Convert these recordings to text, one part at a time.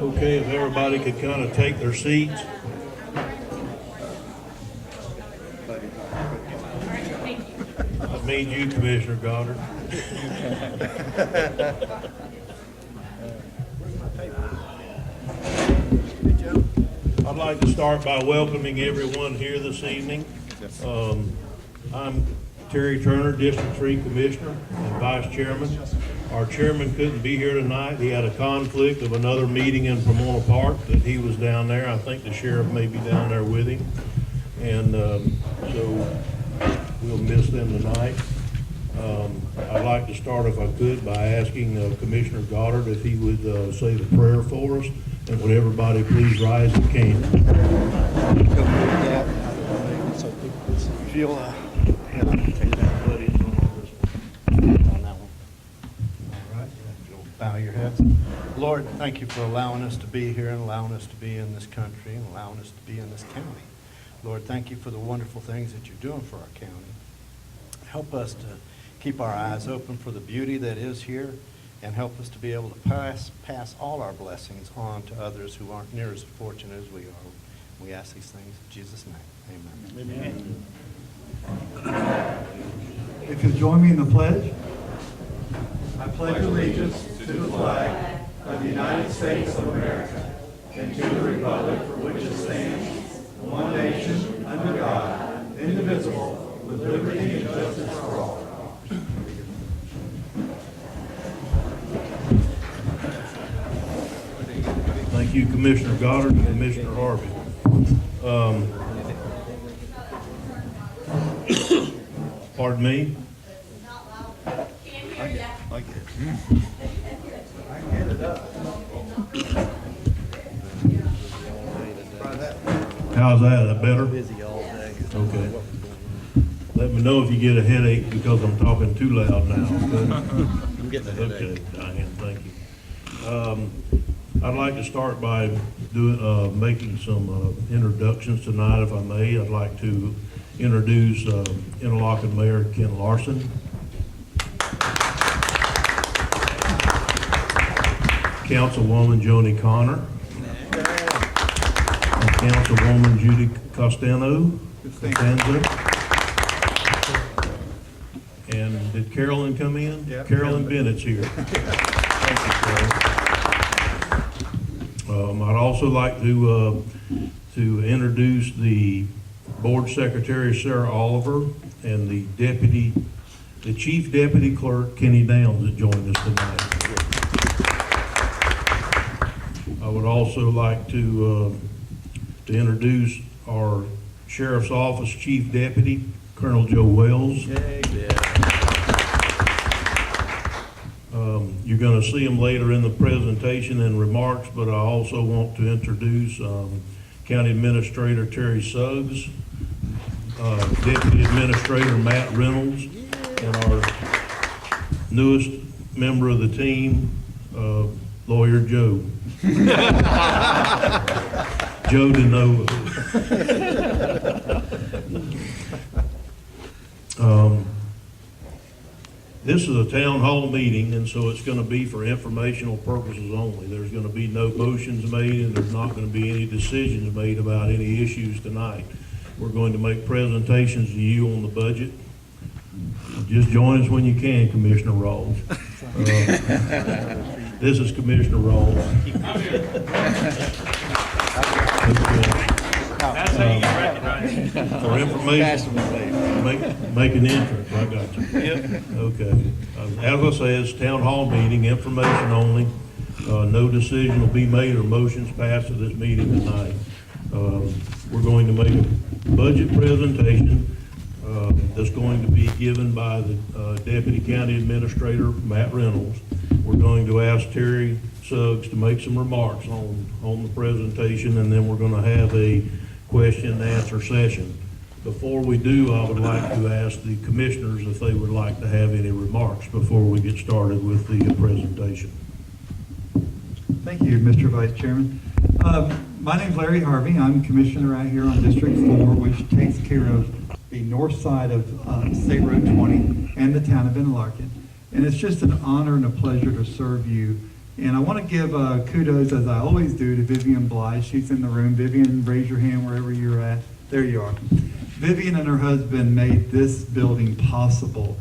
Okay, if everybody could kind of take their seats. That means you, Commissioner Goddard. I'd like to start by welcoming everyone here this evening. I'm Terry Turner, District 3 Commissioner and Vice Chairman. Our chairman couldn't be here tonight. He had a conflict of another meeting in Pomona Park that he was down there. I think the sheriff may be down there with him. And so we'll miss them tonight. I'd like to start, if I could, by asking Commissioner Goddard if he would say the prayer for us. And would everybody please rise if can. If you'll bow your heads. Lord, thank you for allowing us to be here and allowing us to be in this country and allowing us to be in this county. Lord, thank you for the wonderful things that you're doing for our county. Help us to keep our eyes open for the beauty that is here and help us to be able to pass all our blessings on to others who aren't near as fortunate as we are. We ask these things in Jesus' name. Amen. Amen. If you'll join me in the pledge. I pledge allegiance to the flag of the United States of America and to the republic for which it stands, one nation, under God, indivisible, with liberty and justice for all. Thank you, Commissioner Goddard and Commissioner Harvey. Pardon me? How's that? Is that better? Busy all day. Okay. Let me know if you get a headache because I'm talking too loud now. I'm getting a headache. Okay, Diane, thank you. I'd like to start by making some introductions tonight, if I may. I'd like to introduce Interlochen Mayor Ken Larson, Councilwoman Joni Connor, and Councilwoman Judy Costanza. And did Carolyn come in? Yeah, Carolyn Bennett's here. Thank you, Carolyn. I'd also like to introduce the Board Secretary, Sarah Oliver, and the Chief Deputy Clerk, Kenny Downs, that joined us tonight. I would also like to introduce our Sheriff's Office Chief Deputy, Colonel Joe Wells. You're going to see him later in the presentation and remarks, but I also want to introduce County Administrator Terry Suggs, Deputy Administrator Matt Reynolds, and our newest member of the team, Lawyer Joe. Joe DeNovo. This is a town hall meeting, and so it's going to be for informational purposes only. There's going to be no motions made, and there's not going to be any decisions made about any issues tonight. We're going to make presentations to you on the budget. Just join us when you can, Commissioner Rawls. This is Commissioner Rawls. That's how you recognize it. For information, make an entrance. I got you. Yep. Okay. As I say, it's a town hall meeting, information only. No decision will be made or motions passed at this meeting tonight. We're going to make a budget presentation that's going to be given by the Deputy County Administrator, Matt Reynolds. We're going to ask Terry Suggs to make some remarks on the presentation, and then we're going to have a question and answer session. Before we do, I would like to ask the commissioners if they would like to have any remarks before we get started with the presentation. Thank you, Mr. Vice Chairman. My name's Larry Harvey. I'm Commissioner right here on District 4, which takes care of the north side of State Road 20 and the town of Interlochen. And it's just an honor and a pleasure to serve you. And I want to give kudos, as I always do, to Vivian Blythe. She's in the room. Vivian, raise your hand wherever you're at. There you are. Vivian and her husband made this building possible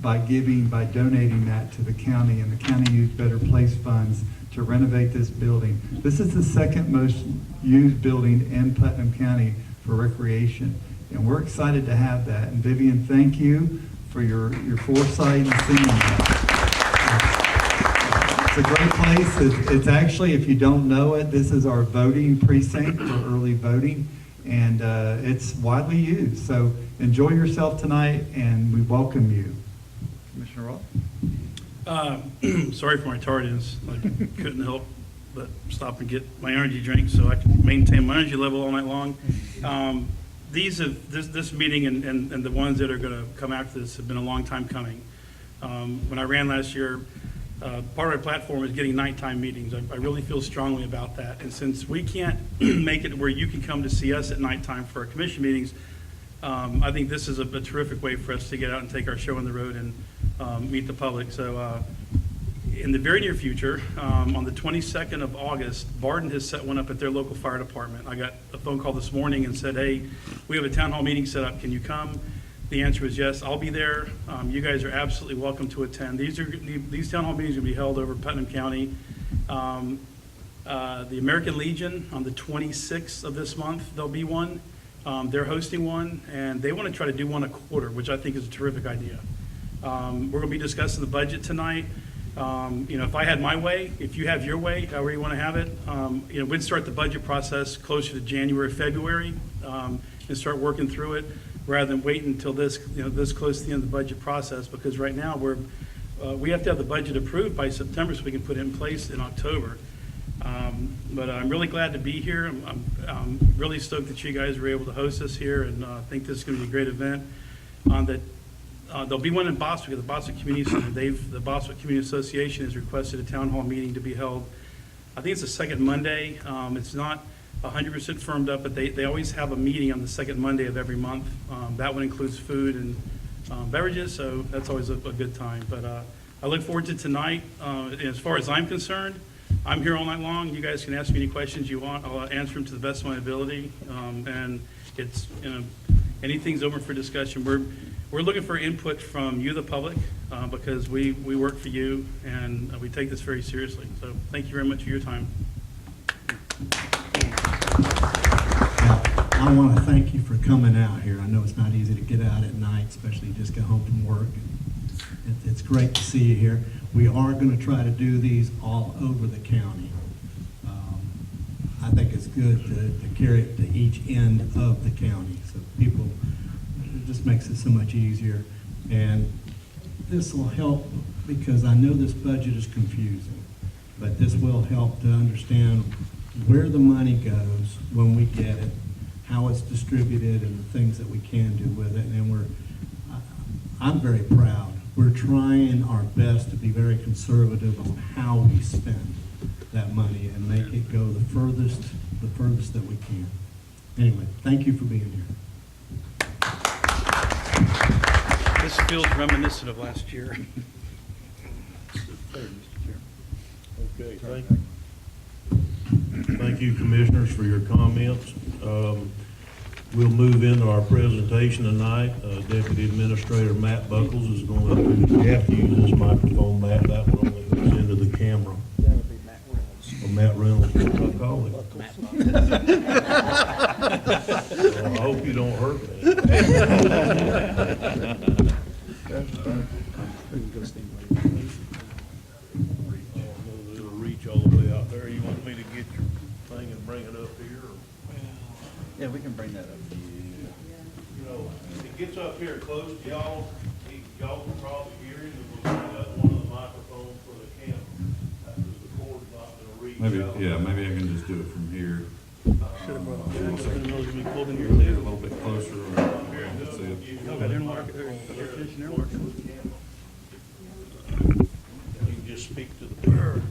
by donating that to the county, and the county used Better Place funds to renovate this building. This is the second most used building in Putnam County for recreation, and we're excited to have that. And Vivian, thank you for your foresight in seeing that. It's a great place. It's actually, if you don't know it, this is our voting precinct for early voting, and it's widely used. So enjoy yourself tonight, and we welcome you. Commissioner Roth? Sorry for my tardiness. I couldn't help but stop and get my energy drink so I can maintain my energy level all night long. This meeting and the ones that are going to come after this have been a long time coming. When I ran last year, part of my platform is getting nighttime meetings. I really feel strongly about that. And since we can't make it where you can come to see us at nighttime for our commission meetings, I think this is a terrific way for us to get out and take our show on the road and meet the public. So in the very near future, on the 22nd of August, Barden has set one up at their local fire department. I got a phone call this morning and said, hey, we have a town hall meeting set up. Can you come? The answer was yes, I'll be there. You guys are absolutely welcome to attend. These town hall meetings will be held over Putnam County. The American Legion, on the 26th of this month, there'll be one. They're hosting one, and they want to try to do one a quarter, which I think is a terrific idea. We're going to be discussing the budget tonight. If I had my way, if you have your way, however you want to have it, we'd start the budget process closer to January, February, and start working through it rather than wait until this close to the end of the budget process, because right now we have to have the budget approved by September so we can put it in place in October. But I'm really glad to be here. I'm really stoked that you guys were able to host us here, and I think this is going to be a great event. There'll be one in Bostwick, at the Bostwick Community Center. The Bostwick Community Association has requested a town hall meeting to be held. I think it's the second Monday. It's not 100% firmed up, but they always have a meeting on the second Monday of every month. That one includes food and beverages, so that's always a good time. But I look forward to tonight. As far as I'm concerned, I'm here all night long. You guys can ask me any questions you want. I'll answer them to the best of my ability. And it's, anything's open for discussion. We're looking for input from you, the public, because we work for you, and we take this very seriously. So thank you very much for your time. I want to thank you for coming out here. I know it's not easy to get out at night, especially just get home from work. It's great to see you here. We are going to try to do these all over the county. I think it's good to carry it to each end of the county, so people, it just makes it so much easier. And this will help, because I know this budget is confusing, but this will help to understand where the money goes when we get it, how it's distributed, and the things that we can do with it. And I'm very proud. We're trying our best to be very conservative on how we spend that money and make it go the furthest that we can. Anyway, thank you for being here. This feels reminiscent of last year. Okay, thank you, commissioners, for your comments. We'll move into our presentation tonight. Deputy Administrator Matt Buckles is going to, you have to use this microphone, Matt, that one only hooks into the camera. That would be Matt Reynolds. Or Matt Reynolds, what I call him. Well, I hope you don't hurt me. It'll reach all the way out there. You want me to get your thing and bring it up here? Or? Yeah, we can bring that up. You know, if it gets up here close to y'all, y'all can probably hear it, and we'll bring up one of the microphones for the camera. Because the cord's not gonna reach out. Maybe I can just do it from here. Should have brought it. Be pulled in here A too. little bit closer. That's it. No, but they're market, they're finishing their work. You can just speak to the camera.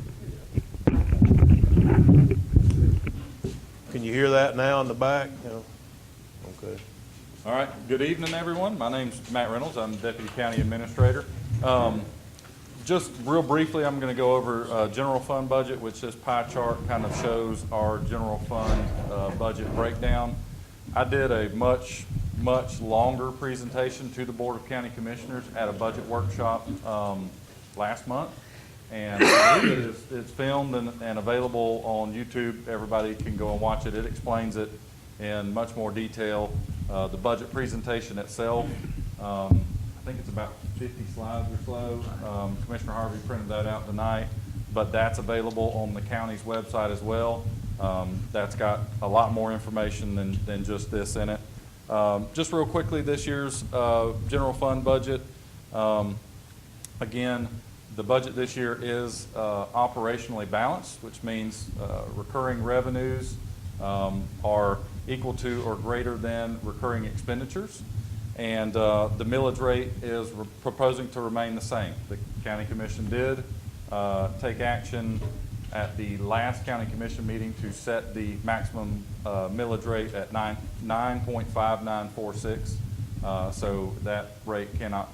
Can you hear that now in the back? No? Okay. All right, good evening, everyone. My name's Matt Reynolds. I'm Deputy County Administrator. Just real briefly, I'm going to go over general fund budget, which this pie chart kind of shows our general fund budget breakdown. I did a much longer presentation to the Board of County Commissioners at a budget workshop last month. And I believe it's filmed and available on YouTube. Everybody can go and watch it. It explains it in much more detail. The budget presentation itself, I think it's about 50 slides or so. Commissioner Harvey printed that out tonight, but that's available on the county's website as well. That's got a lot more information than just this in it. Just real quickly, this year's general fund budget. Again, the budget this year is operationally balanced, which means recurring revenues are equal to or greater than recurring expenditures. And the millage rate is proposing to remain the same. The county commission did take action at the last county commission meeting to set the maximum millage rate at 9.5946. So that rate cannot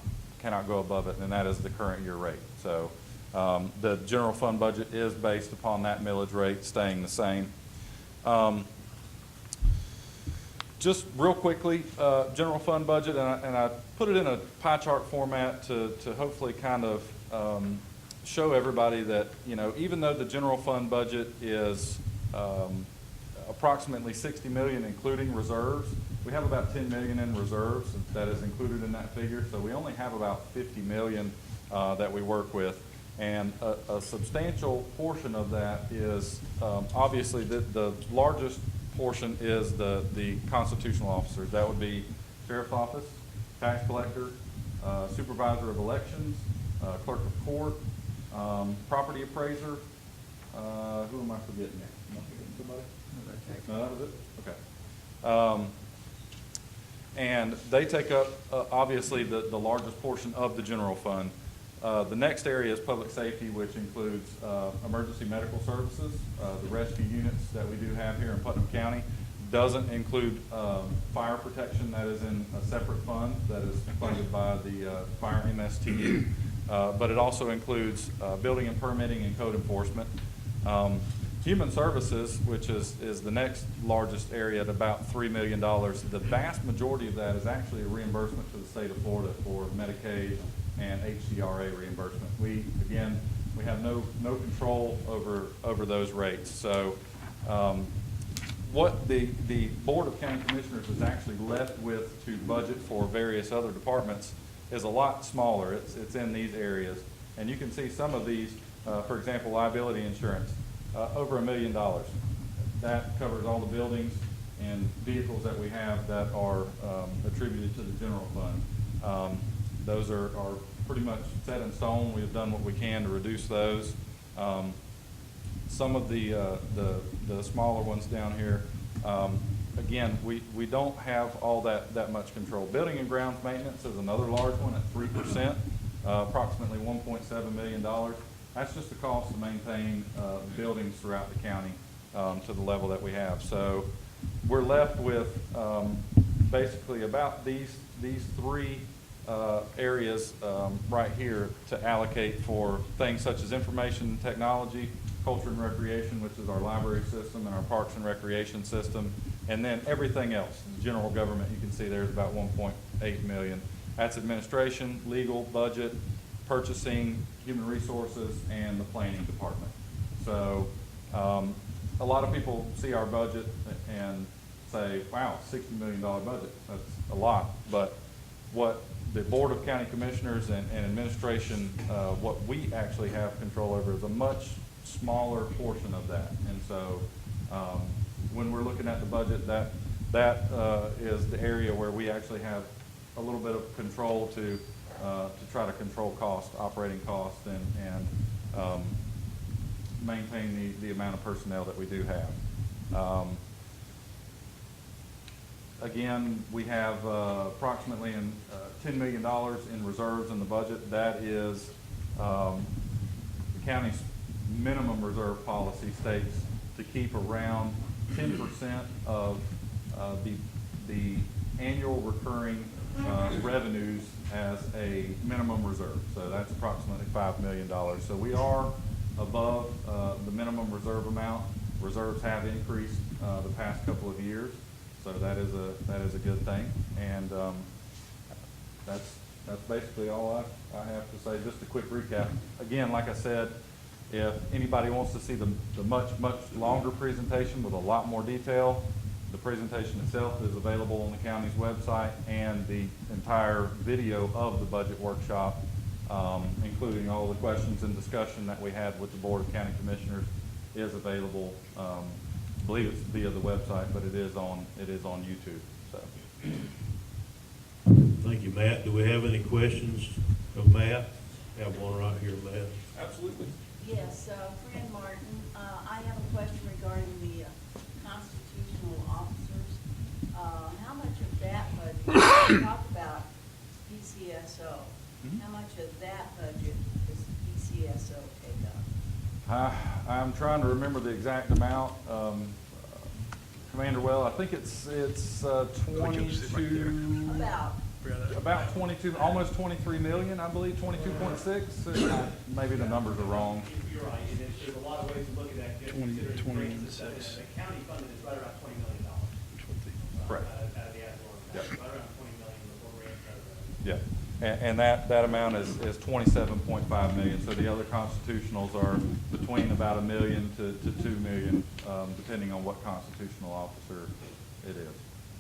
go above it, and that is the current year rate. So the general fund budget is based upon that millage rate staying the same. Just real quickly, general fund budget, and I put it in a pie chart format to hopefully kind of show everybody that, you know, even though the general fund budget is approximately $60 million, including reserves, we have about $10 million in reserves that is included in that figure. So we only have about $50 million that we work with. And a substantial portion of that is obviously the largest portion is the constitutional officers. That would be sheriff's office, tax collector, supervisor of elections, clerk of court, property appraiser. Who am I forgetting there? Am I forgetting somebody? No, that was it? Okay. And they take up obviously the largest portion of the general fund. The next area is public safety, which includes emergency medical services. The rescue units that we do have here in Putnam County doesn't include fire protection. That is in a separate fund that is funded by the Fire MSTU. But it also includes building and permitting and code enforcement. Human services, which is the next largest area at about $3 million. The vast majority of that is actually a reimbursement to the state of Florida for Medicaid and HCRA reimbursement. We have no control over those rates. So what the Board of County Commissioners is actually left with to budget for various other departments is a lot smaller. It's in these areas. And you can see some of these, for example, liability insurance, over $1 million. That covers all the buildings and vehicles that we have that are attributed to the general fund. Those are pretty much set in stone. We have done what we can to reduce those. Some of the smaller ones down here, again, we don't have all that much control. Building and grounds maintenance is another large one at 3%, approximately $1.7 million. That's just the cost to maintain buildings throughout the county to the level that we have. So we're left with basically about these three areas right here to allocate for things such as information technology, culture and recreation, which is our library system, and our parks and recreation system, and then everything else. General government, you can see there's about 1.8 million. That's administration, legal, budget, purchasing, human resources, and the planning department. So a lot of people see our budget and say, wow, $60 million budget, that's a lot. But what the Board of County Commissioners and administration, what we actually have control over is a much smaller portion of that. And so when we're looking at the budget, that is the area where we actually have a little bit of control to try to control cost, operating costs, and maintain the amount of personnel that we do have. Again, we have approximately $10 million in reserves in the budget. That is the county's minimum reserve policy states to keep around 10% of the annual recurring revenues as a minimum reserve. So that's approximately $5 million. So we are above the minimum reserve amount. Reserves have increased the past couple of years, so that is a good thing. And that's basically all I have to say. Just a quick recap. Again, like I said, if anybody wants to see the much longer presentation with a lot more detail, the presentation itself is available on the county's website, and the entire video of the budget workshop, including all the questions and discussion that we had with the Board of County Commissioners, is available. I believe it's via the website, but it is on YouTube. So. Thank you, Matt. Do we have any questions of Matt? Have one right here, Matt. Absolutely. Yes, Fran Martin, I have a question regarding the constitutional officers. How much of that budget, you talk about PCSO, how much of that budget does PCSO take up? I'm trying to remember the exact amount. Commander Well, I think it's 22. About 22, almost 23 million, I believe, 22.6. Maybe the numbers are wrong. You're right, and there's a lot of ways to look at that. 26. The county funded is right around $20 million. Correct. Out of the ad valorem. Yep. Right around $20 million before we're at Yeah, and that amount is 27.5 million. So the other constitutionals are between about $1 million to $2 million, depending on what constitutional officer it is.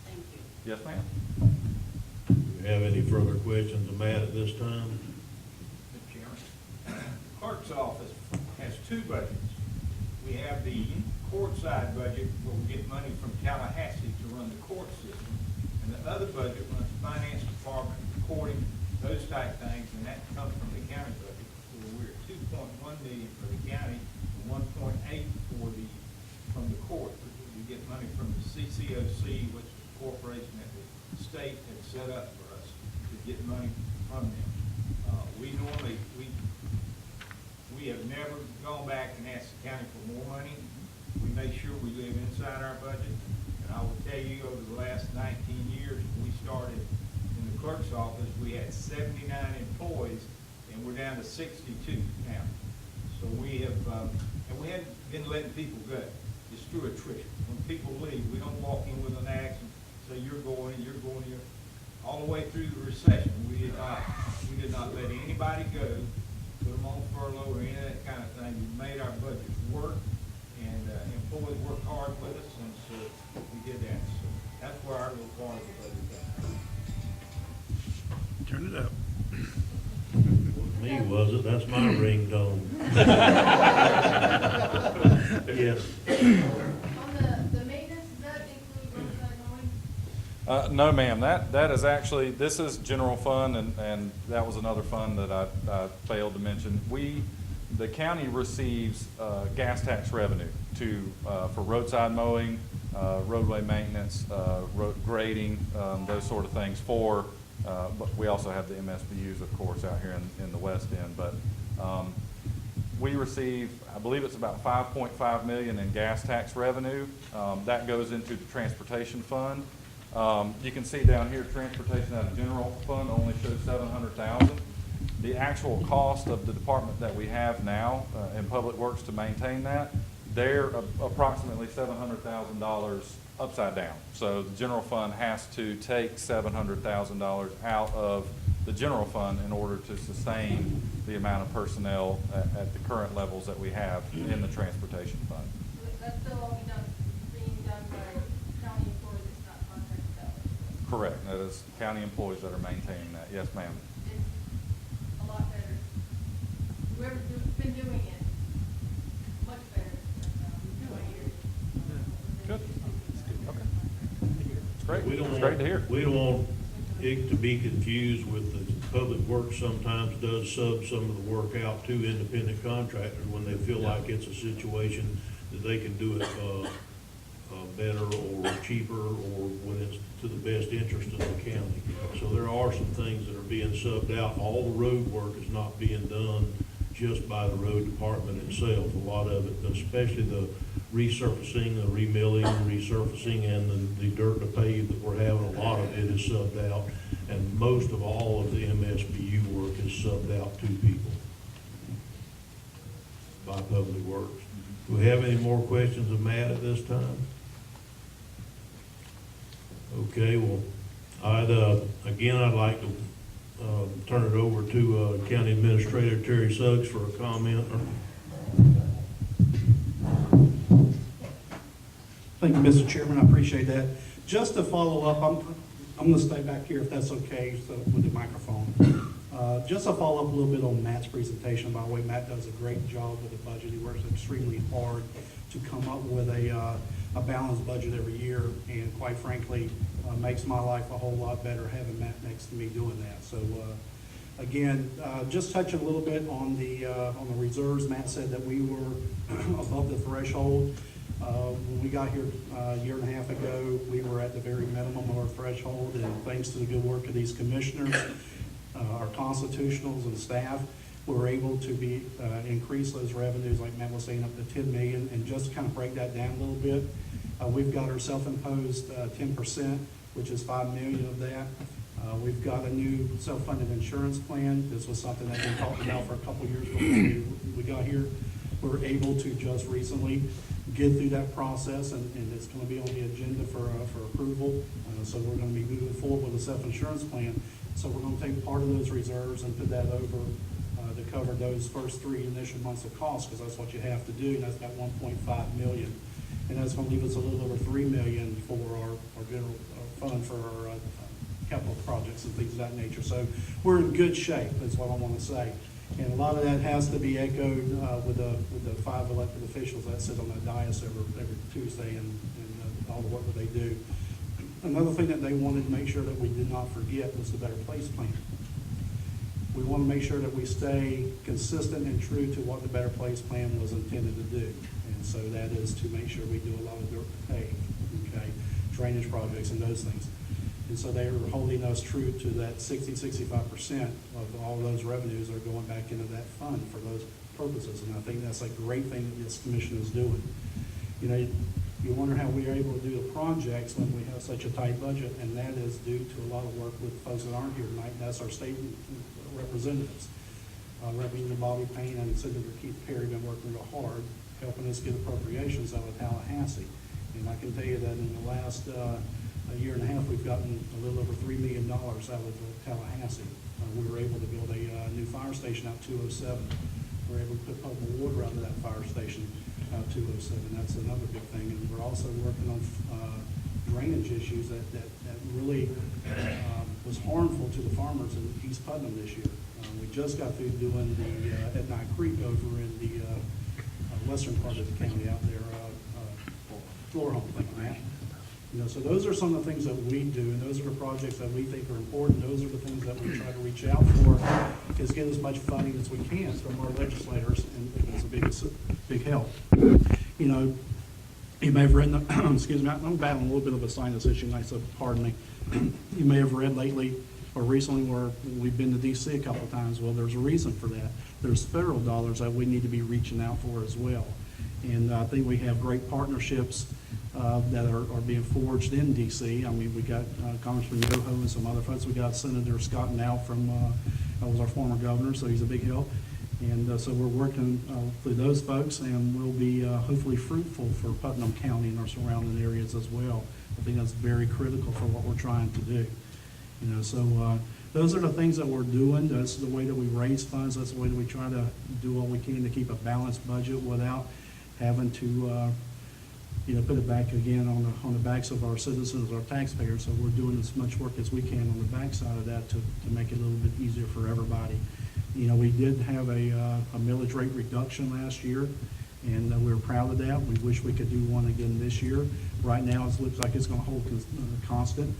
Thank you. Yes, ma'am. Do we have any further questions of Matt at this time? Mr. Chairman, clerk's office has two budgets. We have the courtside budget where we get money from Tallahassee to run the court system. And the other budget runs the finance department, recording, those type things, and that comes from the county budget. So we're at 2.1 million for the county and 1.8 from the court. We get money from the CCOC, which is a corporation that the state had set up for us to get money from them. We have never gone back and asked the county for more money. We make sure we live inside our budget. And I will tell you, over the last 19 years, we started in the clerk's office, we had 79 employees, and we're down to 62 now. So we have, and we hadn't been letting people go. It's through attrition. When people leave, we don't walk in with an axe and say, you're going, all the way through the recession. We did not let anybody go, put them on furlough or any of that kind of thing. We made our budgets work, and employees worked hard with us, and so we did that. So that's where our little part of the budget is. Turn it up. Me, was it? That's my ringtone. Yes. On the maintenance, does that include roadside mowing? No, ma'am. That is actually, this is general fund, and that was another fund that I failed to mention. The county receives gas tax revenue for roadside mowing, roadway maintenance, road grading, those sort of things but we also have the MSBU's, of course, out here in the west end. But we receive, I believe it's about 5.5 million in gas tax revenue. That goes into the transportation fund. You can see down here, transportation out of general fund only shows 700,000. The actual cost of the department that we have now in Public Works to maintain that, they're approximately $700,000 upside down. So the general fund has to take $700,000 out of the general fund in order to sustain the amount of personnel at the current levels that we have in the transportation fund. So that's still all being done by county employees, it's not contracted out? Correct. That is county employees that are maintaining that. Yes, ma'am. It's a lot better. Whoever's been doing it, much better than 20 years. Good. Okay. It's great. We don't It's great to want- hear. We don't want it to be confused with the Public Works sometimes does sub some of the work out to independent contractors when they feel like it's a situation that they can do it better or cheaper, or when it's to the best interest of the county. So there are some things that are being subbed out. All the road work is not being done just by the road department itself. A lot of it, especially the resurfacing, the remilling, resurfacing, and the dirt to pave that we're having, a lot of it is subbed out. And most of all of the MSBU work is subbed out to people by Public Works. Do we have any more questions of Matt at this time? Okay, well, I'd like to turn it over to County Administrator Terry Suggs for a comment. Thank you, Mr. Chairman, I appreciate that. Just to follow up, I'm going to stay back here if that's okay, so with the microphone. Just to follow up a little bit on Matt's presentation. By the way, Matt does a great job with the budget. He works extremely hard to come up with a balanced budget every year, and quite frankly, makes my life a whole lot better having Matt next to me doing that. So again, just touching a little bit on the reserves. Matt said that we were above the threshold. When we got here a year and a half ago, we were at the very minimum of our threshold, and thanks to the good work of these commissioners, our constitutionals and staff, we're able to increase those revenues, like Matt was saying, up to 10 million. And just to kind of break that down a little bit, we've got our self-imposed 10%, which is 5 million of that. We've got a new self-funded insurance plan. This was something that we talked about for a couple of years before we got here. We're able to just recently get through that process, and it's going to be on the agenda for approval. So we're going to be moving forward with a self-insurance plan. So we're going to take part of those reserves and put that over to cover those first 3 initial months of cost, because that's what you have to do, and that's about 1.5 million. And that's going to leave us a little over 3 million for our general fund for our capital projects and things of that nature. So we're in good shape, is what I want to say. And a lot of that has to be echoed with the 5 elected officials that sit on that dais every Tuesday and all the work that they do. Another thing that they wanted to make sure that we did not forget was the Better Place plan. We want to make sure that we stay consistent and true to what the Better Place plan was intended to do. And so that is to make sure we do a lot of dirt pave, okay, drainage projects and those things. And so they are holding us true to that 65% of all those revenues are going back into that fund for those purposes. And I think that's a great thing that this commission is doing. You know, you wonder how we are able to do the projects when we have such a tight budget, and that is due to a lot of work with folks that aren't here tonight, and that's our state representatives. Representative Bobby Payne and Senator Keith Perry have been working real hard, helping us get appropriations out of Tallahassee. And I can tell you that in the last a year and a half, we've gotten a little over $3 million out of Tallahassee. We were able to build a new fire station out 207. We were able to put potable water out of that fire station out 207. That's another big thing. And we're also working on drainage issues that really was harmful to the farmers in East Putnam this year. We just got through doing the at Night Creek over in the western part of the county out there, Florhome, thank you, Matt. You know, so those are some of the things that we do, and those are the projects that we think are important. Those are the things that we try to reach out for, is get as much funding as we can from our legislators, and it's a big help. You know, you may have read, excuse me, I'm battling a little bit of a sinus issue, so pardon me. You may have read lately or recently where we've been to D.C. a couple of times. Well, there's a reason for that. There's federal dollars that we need to be reaching out for as well. And I think we have great partnerships that are being forged in D.C. I mean, we got Congressman Yoho and some other folks. We got Senator Scott Now from, was our former governor, so he's a big help. And so we're working through those folks, and we'll be hopefully fruitful for Putnam County and our surrounding areas as well. I think that's very critical for what we're trying to do. You know, so those are the things that we're doing. That's the way that we raise funds. That's the way that we try to do all we can to keep a balanced budget without having to you know, put it back again on the backs of our citizens, our taxpayers. So we're doing as much work as we can on the backside of that to make it a little bit easier for everybody. You know, we did have a millage rate reduction last year, and we were proud of that. We wish we could do one again this year. Right now, it looks like it's going to hold constant.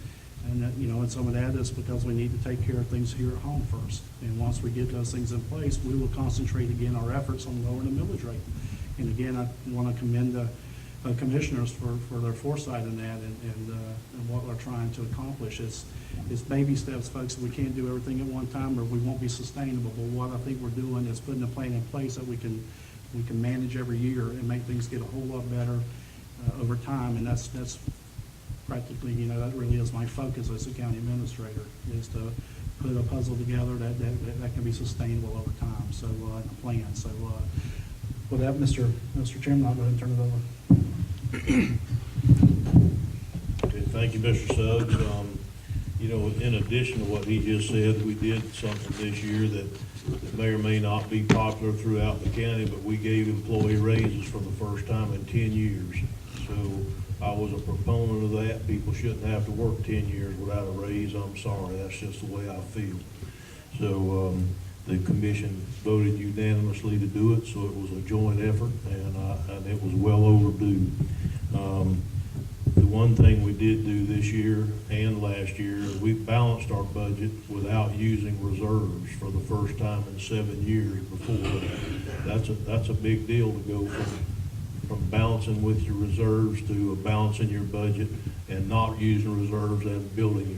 And, you know, and some of that is because we need to take care of things here at home first. And once we get those things in place, we will concentrate again our efforts on lowering the millage rate. And again, I want to commend the commissioners for their foresight in that and what we're trying to accomplish. It's baby steps, folks. We can't do everything at one time or we won't be sustainable. But what I think we're doing is putting a plan in place that we can manage every year and make things get a whole lot better over time. And that's practically, that really is my focus as a county administrator, is to put a puzzle together that can be sustainable over time. So, a plan. So, with that, Mr. Chairman, I'll go ahead and turn it over. Okay, thank you, Mr. Suggs. In addition to what he just said, we did something this year that may or may not be popular throughout the county, but we gave employee raises for the first time in 10 years. So I was a proponent of that. People shouldn't have to work 10 years without a raise. I'm sorry, that's just the way I feel. So the commission voted unanimously to do it, so it was a joint effort, and it was well overdue. The one thing we did do this year and last year, we balanced our budget without using reserves for the first time in 7 years before. That's a big deal to go from balancing with your reserves to balancing your budget and not using reserves and building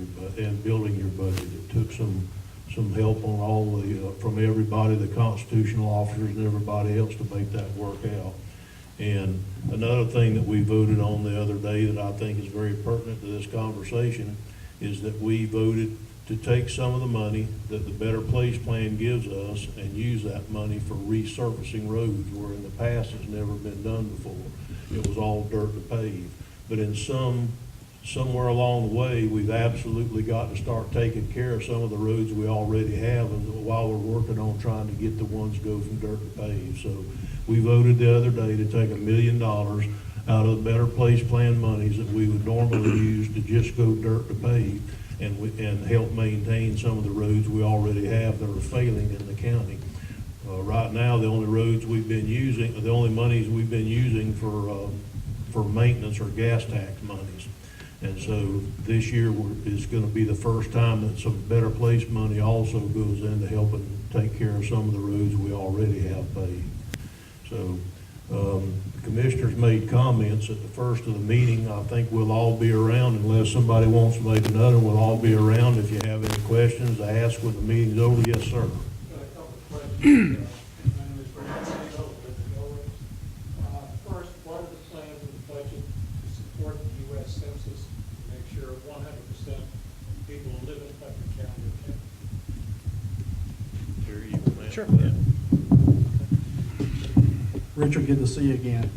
your budget. It took some help on all from everybody, the constitutional officers and everybody else, to make that work out. And another thing that we voted on the other day that I think is very pertinent to this conversation is that we voted to take some of the money that the Better Place Plan gives us and use that money for resurfacing roads, where in the past it's never been done before. It was all dirt to pave. But in somewhere along the way, we've absolutely got to start taking care of some of the roads we already have, and while we're working on trying to get the ones go from dirt to pave. So we voted the other day to take $1 million out of the Better Place Plan monies that we would normally use to just go dirt to pave and help maintain some of the roads we already have that are failing in the county. Right now, the only monies we've been using for maintenance are gas tax monies. And so this year is going to be the first time that some Better Place money also goes into helping take care of some of the roads we already have paved. So commissioners made comments at the first of the meeting. I think we'll all be around unless somebody wants to make another. We'll all be around if you have any questions to ask when the meeting's over. Yes, sir. Got a couple of questions. First, what are the plans in the budget to support the U.S. Census to make sure 100% people who live in Putnam County can? Sure. Richard, good to see you again.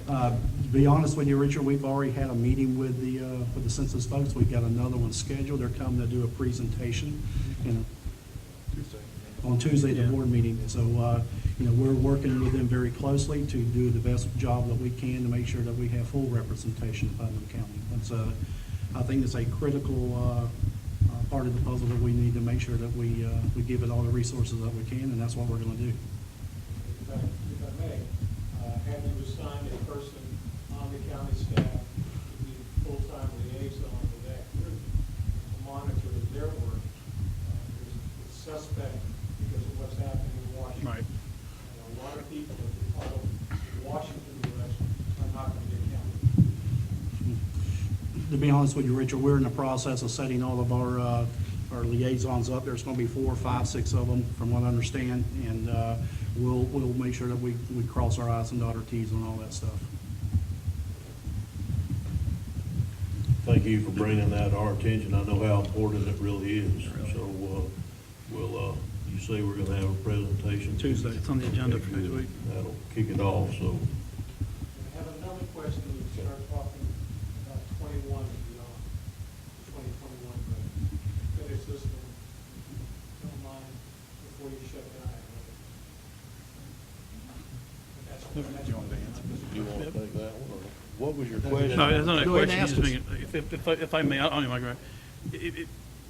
To be honest with you, Richard, we've already had a meeting with the census folks. We've got another one scheduled. They're coming to do a presentation on Tuesday, the board meeting. So, we're working with them very closely to do the best job that we can to make sure that we have full representation of Putnam County. I think it's a critical part of the puzzle that we need to make sure that we give it all the resources that we can, and that's what we're going to do. If I may, have you assigned a person on the county staff to be the full-time liaison with that group to monitor their work? It's suspect because of what's happening in Washington. Right. And a lot of people that we follow the Washington direction are not going to get counted. To be honest with you, Richard, we're in the process of setting all of our liaisons up. There's going to be 4, 5, 6 of them, from what I understand, and we'll make sure that we cross our I's and dot our T's on all that stuff. Thank you for bringing that to our attention. I know how important it really is. So you say we're going to have a presentation Tuesday. It's on the agenda for next week. That'll kick it off. So I have another question when we start talking about 21 and beyond, 2021 budget. Finish this one, don't mind, before you shut down. you want to take that one? Or what was your question? No, it's not a Go ahead question. and Just ask making- If I may, I don't know,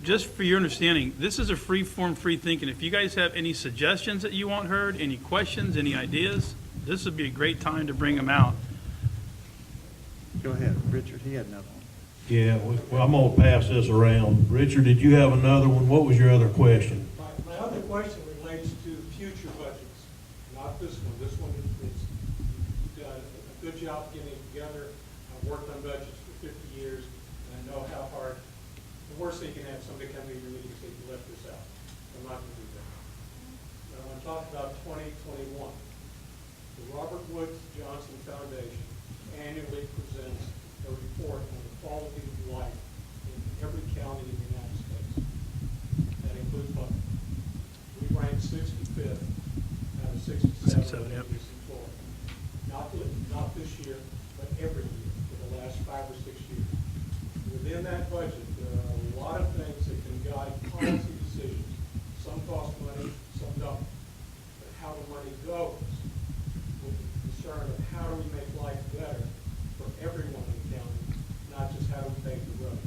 just for your understanding, this is a free form, free thinking. If you guys have any suggestions that you want heard, any questions, any ideas, this would be a great time to bring them out. Go ahead, Richard, he had another one. Yeah, well, I'm going to pass this around. Richard, did you have another one? What was your other question? My other question relates to future budgets, not this one. This one is good job getting it together. I've worked on budgets for 50 years, and I know how hard. The worst thing you can have, somebody come to your meeting and say, you left this out. I'm not going to do that. Now, I want to talk about 2021. The Robert Woods Johnson Foundation annually presents a report on the quality of life in every county in the United States. That includes Putnam. We rank 65th out of 67 counties in Florida. Not this year, but every year for the last 5 or 6 years. Within that budget, there are a lot of things that can guide policy decisions. Some cost money, some don't. But how the money goes with the concern of how do we make life better for everyone in the county, not just how do we pave the roads.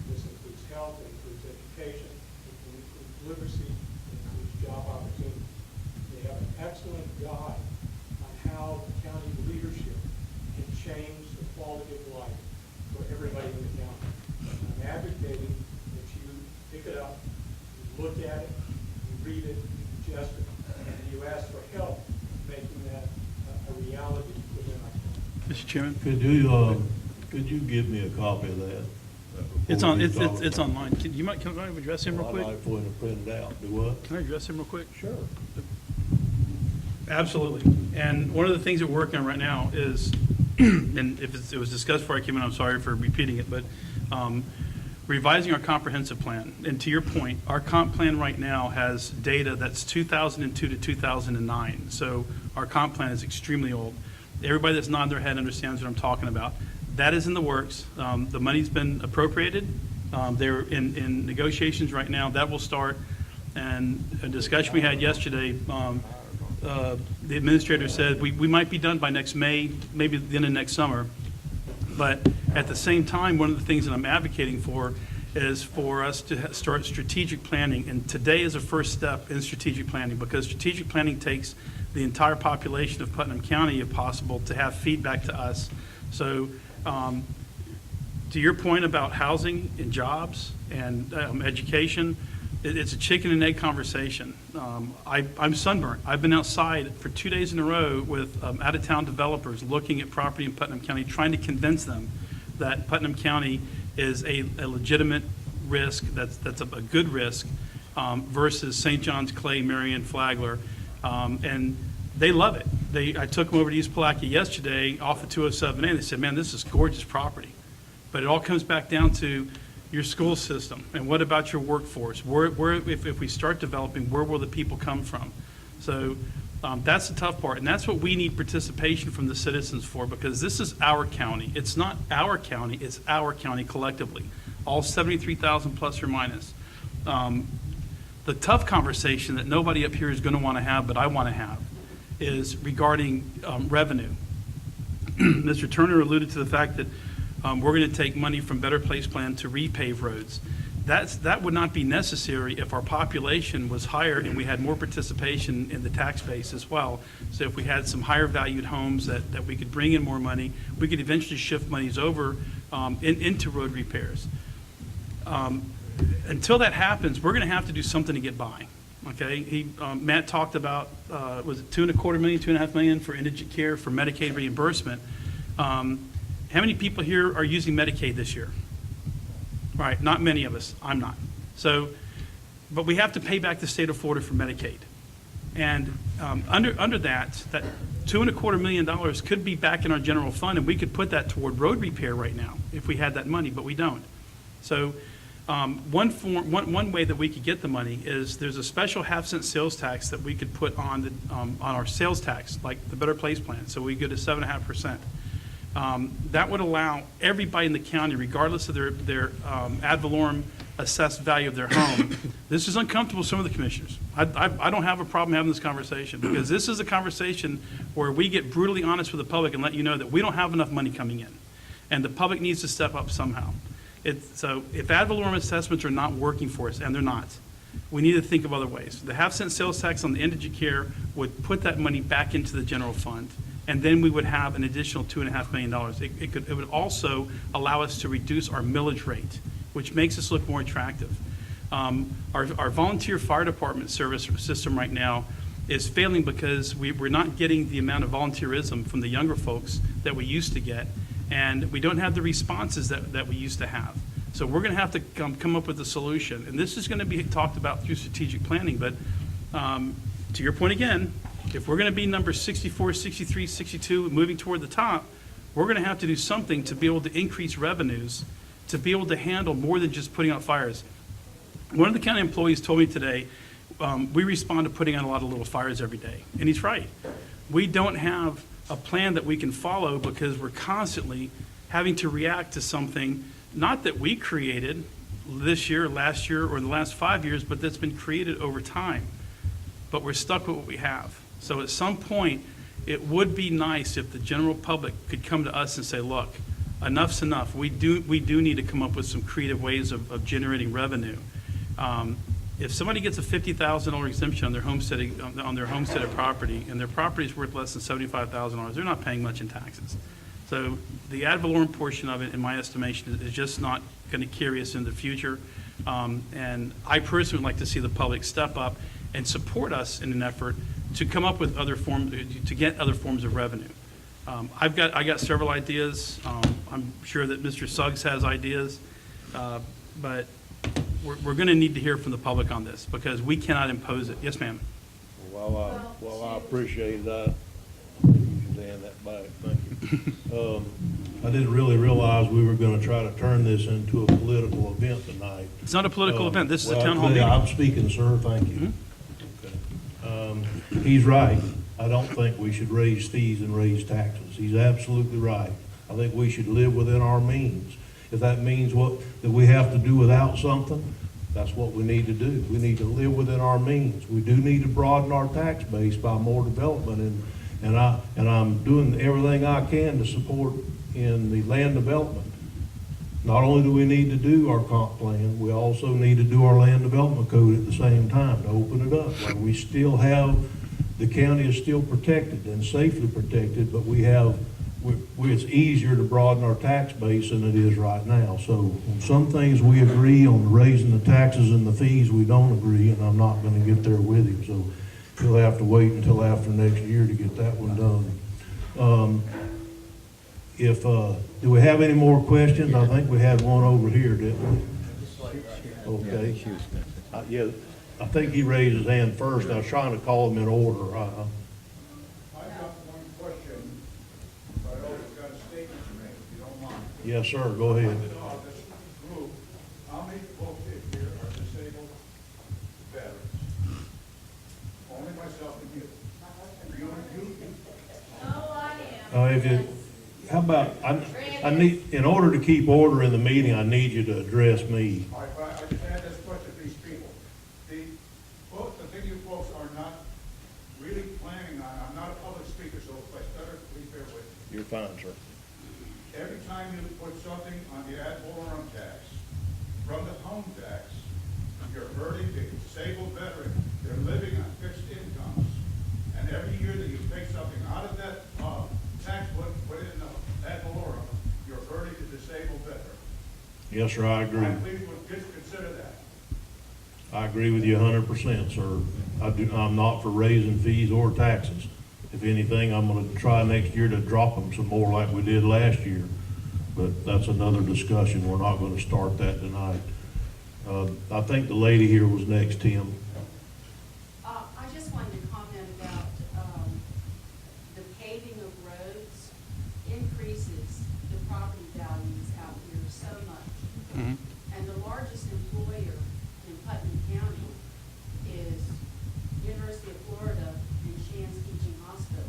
This includes health, it includes education, it includes literacy, it includes job opportunities. They have an excellent guide on how the county leadership can change the quality of life for everybody in the county. And I'm advocating that you pick it up, you look at it, you read it, you digest it, and you ask for help making that a reality within our county. Mr. Chairman? Could you give me a copy of that? It's on, it's online. Can I address him real quick? I'd like for him to print it out. Do what? Can I address him real quick? Sure. Absolutely. And one of the things that we're working on right now is, and if it was discussed before I came in, I'm sorry for repeating it, but revising our comprehensive plan. And to your point, our comp plan right now has data that's 2002 to 2009. So our comp plan is extremely old. Everybody that's nodding their head understands what I'm talking about. That is in the works. The money's been appropriated. They're in negotiations right now. That will start. And a discussion we had yesterday, the administrator said we might be done by next May, maybe the end of next summer. But at the same time, one of the things that I'm advocating for is for us to start strategic planning. And today is a first step in strategic planning, because strategic planning takes the entire population of Putnam County, if possible, to have feedback to us. So to your point about housing and jobs and education, it's a chicken and egg conversation. I'm sunburnt. I've been outside for 2 days in a row with out-of-town developers looking at property in Putnam County, trying to convince them that Putnam County is a legitimate risk, that's a good risk, versus St. John's, Clay, Marion, Flagler. And they love it. I took them over to East Palatka yesterday off of 207A, and they said, man, this is gorgeous property. But it all comes back down to your school system, and what about your workforce? If we start developing, where will the people come from? So that's the tough part, and that's what we need participation from the citizens for, because this is our county. It's not our county, it's our county collectively, all 73,000 plus or minus. The tough conversation that nobody up here is going to want to have, but I want to have, is regarding revenue. Mr. Turner alluded to the fact that we're going to take money from Better Place Plan to repave roads. That would not be necessary if our population was higher and we had more participation in the tax base as well. So if we had some higher valued homes that we could bring in more money, we could eventually shift monies over into road repairs. Until that happens, we're going to have to do something to get by. Okay, Matt talked about, was it $2.25 million, $2.5 million for indigent care for Medicaid reimbursement. How many people here are using Medicaid this year? Right, not many of us. I'm not. So, but we have to pay back the state of Florida for Medicaid. And under that $2.25 million could be back in our general fund, and we could put that toward road repair right now if we had that money, but we don't. So one way that we could get the money is there's a special half-cent sales tax that we could put on our sales tax, like the Better Place Plan. So we go to 7.5%. That would allow everybody in the county, regardless of their ad valorem assessed value of their home. This is uncomfortable to some of the commissioners. I don't have a problem having this conversation, because this is a conversation where we get brutally honest with the public and let you know that we don't have enough money coming in, and the public needs to step up somehow. So if ad valorem assessments are not working for us, and they're not, we need to think of other ways. The half-cent sales tax on the indigent care would put that money back into the general fund, and then we would have an additional $2.5 million. It would also allow us to reduce our millage rate, which makes us look more attractive. Our volunteer fire department service system right now is failing because we're not getting the amount of volunteerism from the younger folks that we used to get, and we don't have the responses that we used to have. So we're going to have to come up with a solution, and this is going to be talked about through strategic planning, but to your point again, if we're going to be number 64, 63, 62, moving toward the top, we're going to have to do something to be able to increase revenues, to be able to handle more than just putting out fires. One of the county employees told me today, we respond to putting out a lot of little fires every day, and he's right. We don't have a plan that we can follow because we're constantly having to react to something, not that we created this year, last year, or in the last 5 years, but that's been created over time. But we're stuck with what we have. So at some point, it would be nice if the general public could come to us and say, look, enough's enough. We do need to come up with some creative ways of generating revenue. If somebody gets a $50,000 exemption on their homesteaded property, and their property is worth less than $75,000, they're not paying much in taxes. So the ad valorem portion of it, in my estimation, is just not going to carry us into the future. And I personally would like to see the public step up and support us in an effort to come up with other forms, to get other forms of revenue. I got several ideas. I'm sure that Mr. Suggs has ideas, but we're going to need to hear from the public on this because we cannot impose it. Yes, ma'am. Well, I appreciate that. Usually hand that back. Thank you. I didn't really realize we were going to try to turn this into a political event tonight. It's not a political event. This is a Well, town hall meeting. I'm speaking, sir. Thank you. Okay. He's right. I don't think we should raise fees and raise taxes. He's absolutely right. I think we should live within our means. If that means that we have to do without something, that's what we need to do. We need to live within our means. We do need to broaden our tax base by more development, and I'm doing everything I can to support in the land development. Not only do we need to do our comp plan, we also need to do our land development code at the same time to open it up. Where we still have, the county is still protected and safely protected, but it's easier to broaden our tax base than it is right now. So on some things we agree, on raising the taxes and the fees we don't agree, and I'm not going to get there with him. So he'll have to wait until after next year to get that one done. Do we have any more questions? I think we had one over here, didn't we? Okay. Yeah, I think he raised his hand first. I was trying to call him in order. I've got one question, but I always got a statement to make, if you don't mind. Yes, sir. Go ahead. This group, how many folks in here are disabled veterans? Only myself and you. You. No, I am. How about, I need, in order to keep order in the meeting, I need you to address me. I just had this question to these people. The thing you folks are not really planning on, I'm not a public speaker, so if I stutter, please bear with me. You're fine, sir. Every time you put something on the ad valorem tax, from the home tax, you're hurting the disabled veteran. They're living on fixed incomes. And every year that you take something out of that tax, put it in the ad valorem, you're hurting the disabled veteran. Yes, sir, I agree. Please just consider that. I agree with you 100%, sir. I'm not for raising fees or taxes. If anything, I'm going to try next year to drop them some more like we did last year. But that's another discussion. We're not going to start that tonight. I think the lady here was next, Tim. I just wanted to comment about the paving of roads increases the property values out here so much. And the largest employer in Putnam County is University of Florida and Shands Teaching Hospital.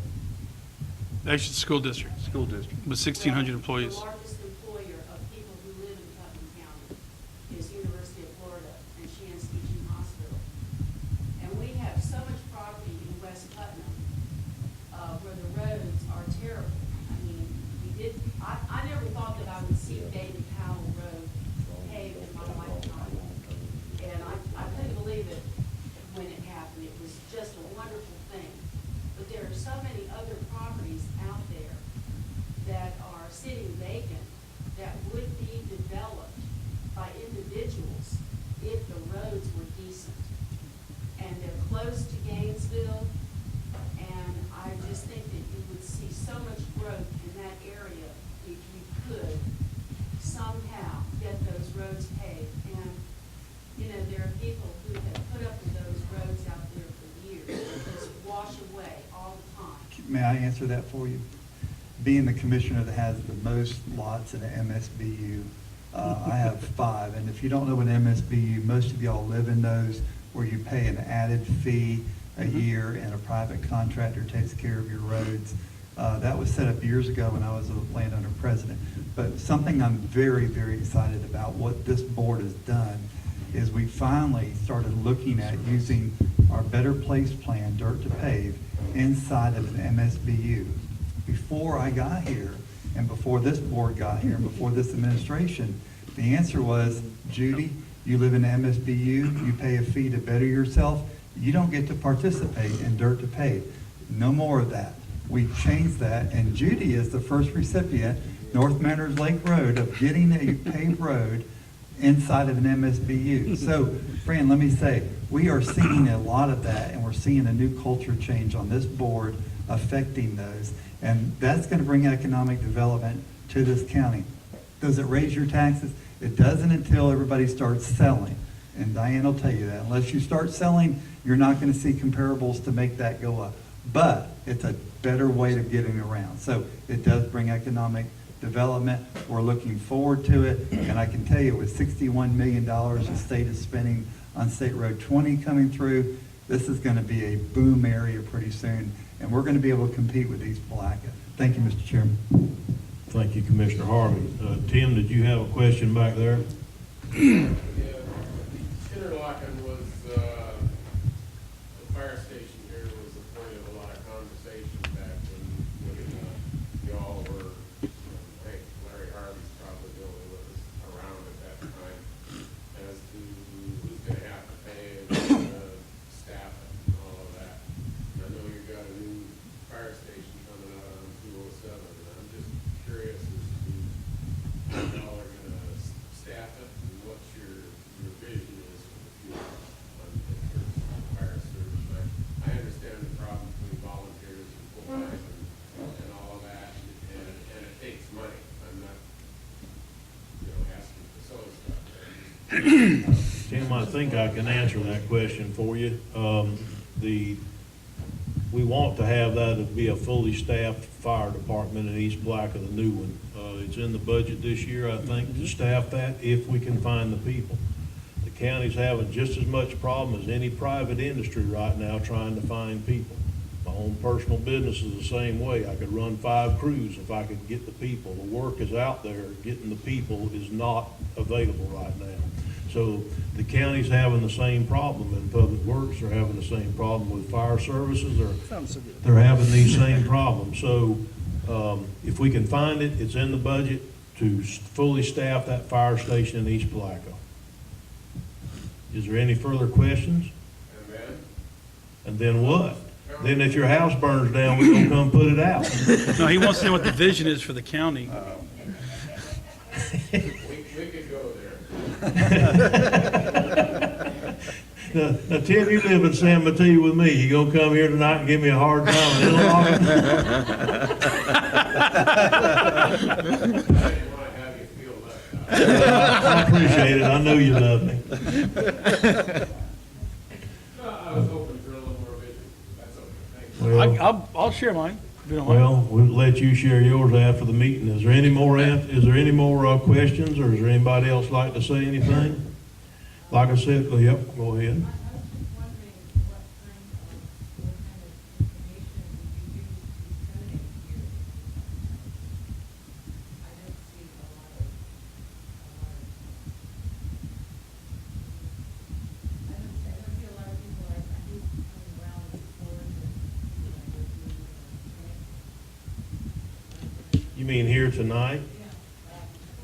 Actually, the school district. School district. With 1,600 employees. The largest employer of people who live in Putnam County is University of Florida and Shands Teaching Hospital. And we have so much property in West Putnam where the roads are terrible. I mean, I never thought that I would see David Powell Road paved in my lifetime. And I couldn't believe it when it happened. It was just a wonderful thing. But there are so many other properties out there that are sitting vacant I answer that for you? Being the commissioner that has the most lots in the MSBU, I have 5. And if you don't know what MSBU, most of y'all live in those where you pay an added fee a year and a private contractor takes care of your roads. That was set up years ago when I was a landowner president. But something I'm very, very excited about, what this board has done, is we finally started looking at using our Better Place plan, dirt to pave, inside of an MSBU. Before I got here, and before this board got here, and before this administration, the answer was, Judy, you live in MSBU, you pay a fee to better yourself, you don't get to participate in dirt to pave. No more of that. We changed that, and Judy is the first recipient, North Manners Lake Road, of getting a paved road inside of an MSBU. So, Fran, let me say, we are seeing a lot of that, and we're seeing a new culture change on this board affecting those. And that's going to bring economic development to this county. Does it raise your taxes? It doesn't until everybody starts selling. And Diane will tell you that. Unless you start selling, you're not going to see comparables to make that go up. But it's a better way of getting around. So it does bring economic development. We're looking forward to it. And I can tell you, with $61 million the state is spending on State Road 20 coming through, this is going to be a boom area pretty soon. And we're going to be able to compete with East Palatka. Thank you, Mr. Chairman. Thank you, Commissioner Harvey. Tim, did you have a question back there? Interlocking was, the fire station here was the point of a lot of conversation back when y'all were, I think Larry Harvey's probably the only one that was around at that time, as to who's gonna have to pay and staff it and all of that. And I know you got a new fire station coming out on 207, and I'm just curious as to how y'all are gonna staff it and what your vision is for the future on in terms of fire service. I understand the problem between volunteers and full-time and all of that, and it takes money. I'm not, asking for some stuff. Tim, I think I can answer that question for you. We want to have that to be a fully staffed fire department in East Palatka, the new one. It's in the budget this year, I think, to staff that if we can find the people. The county's having just as much problem as any private industry right now trying to find people. My own personal business is the same way. I could run 5 crews if I could get the people. The work is out there. Getting the people is not available right now. So the county's having the same problem, and Public Works are having the same problem with fire services. They're having these same problems. So if we can find it, it's in the budget to fully staff that fire station in East Palatka. Is there any further questions? And then what? Then if your house burns down, we're gonna come put it out. No, he wants to know what the vision is for the county. We could go there. Now, Tim, you live in San Mateo with me. You gonna come here tonight and give me a hard time? I didn't want to have you feel left out. I appreciate it. I know you love me. No, I was hoping for a little more vision. That's okay. Thanks. Well, I'll share mine. if you don't mind. well, we'll let you share yours after the meeting. Is there any more, questions, or is there anybody else like to say anything? Like I said, yep, go ahead. You mean here tonight?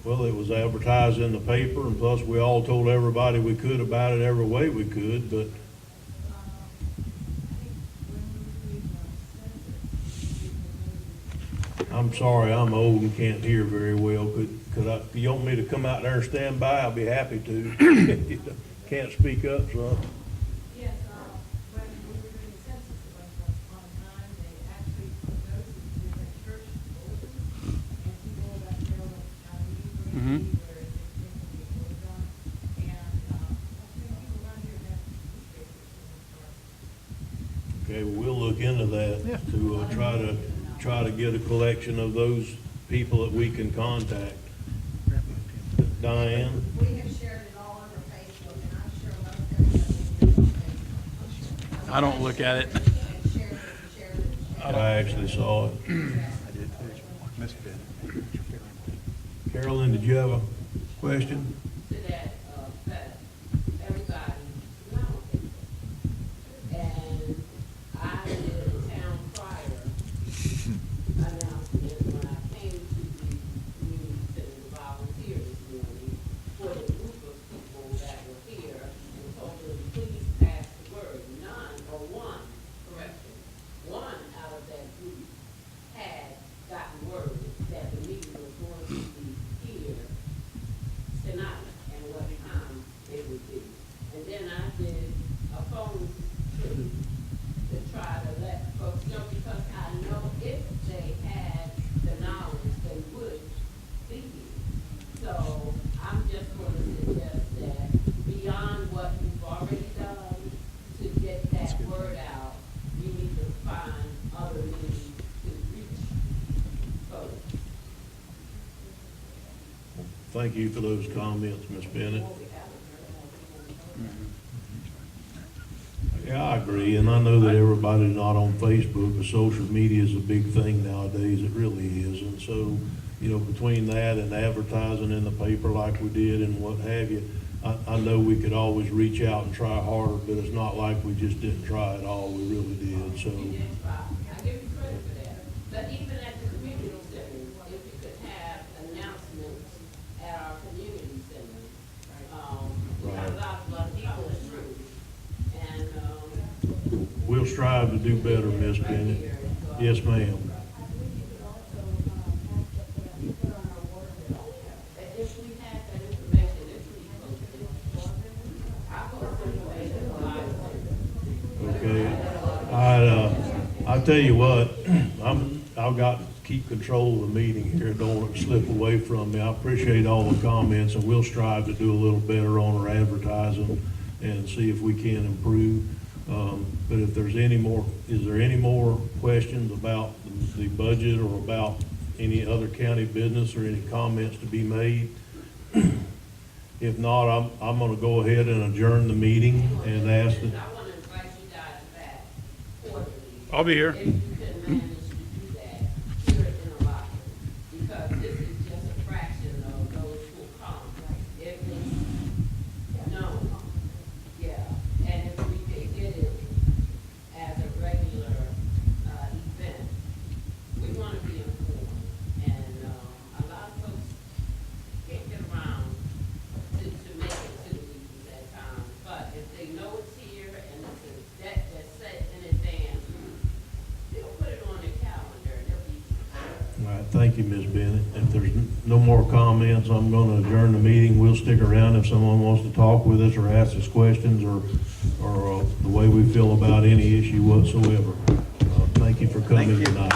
Well, it was advertised in the paper, and plus we all told everybody we could about it every way we could, but I'm sorry, I'm old and can't hear very well. Could I, if you want me to come out there and stand by, I'll be happy to. Can't speak up, so. Yes, when we were doing the census upon a time, they actually put notices in different church bulletins, and people that know how to use Mhm. where it's going to be voted on, and, people around here have newspapers in the store. Okay, well, we'll look into that to try to try to get a collection of those people that we can contact. Diane? We have shared it all over Facebook, and I'm sure most everybody is on Facebook. I don't look at it. And shared it, and shared it, and shared it. I actually saw it. I did too. Miss Bennett. Carolyn, did you have a question? To that, that everybody knows. And I did a town crier announcement when I came to the community center to volunteer this morning for the group of people that were here and told them, please pass the word. None, or one, correction, one out of that group had gotten word that the meeting was going to be here tonight and what time it would be. And then I did a phone trip to try to let folks know, because I know if they had the knowledge, they would be here. So I'm just going to suggest that beyond what you've already done to get that word out, you need to find other means to reach folks. Thank you for those comments, Ms. Bennett. Yeah, I agree, and I know that everybody's not on Facebook, but social media is a big thing nowadays, it really is. And so, you know, between that and advertising in the paper like we did and what have you, I know we could always reach out and try harder, but it's not like we just didn't try at all, we really did, so. You did try. I give you credit for that. But even at the community center, if you could have announcements at our community center, we got a lot of people through. And, We'll strive to do better, Ms. Bennett. Yes, ma'am. We could also, put on our water bill. if we had that information, if we posted, I post information a lot. Okay, I'll tell you what, I've got to keep control of the meeting here, don't let it slip away from me. I appreciate all the comments, and we'll strive to do a little better on our advertising and see if we can improve. But if there's any more, is there any more questions about the budget or about any other county business or any comments to be made? If not, I'm gonna go ahead and adjourn the meeting and ask that. I want to invite you guys back quarterly. I'll be here. If you can manage to do that, here in a locker, because this is just a fraction of those who come. If it's known, yeah, and if we could get it as a regular, event, we want to be informed. And, a lot of folks can't get around to make it to the meetings at times. But if they know it's here and it's a debt that's set in advance, they'll put it on their calendar and they'll be. All right, thank you, Ms. Bennett. If there's no more comments, I'm gonna adjourn the meeting. We'll stick around if someone wants to talk with us or ask us questions or the way we feel about any issue whatsoever. Thank you for coming tonight.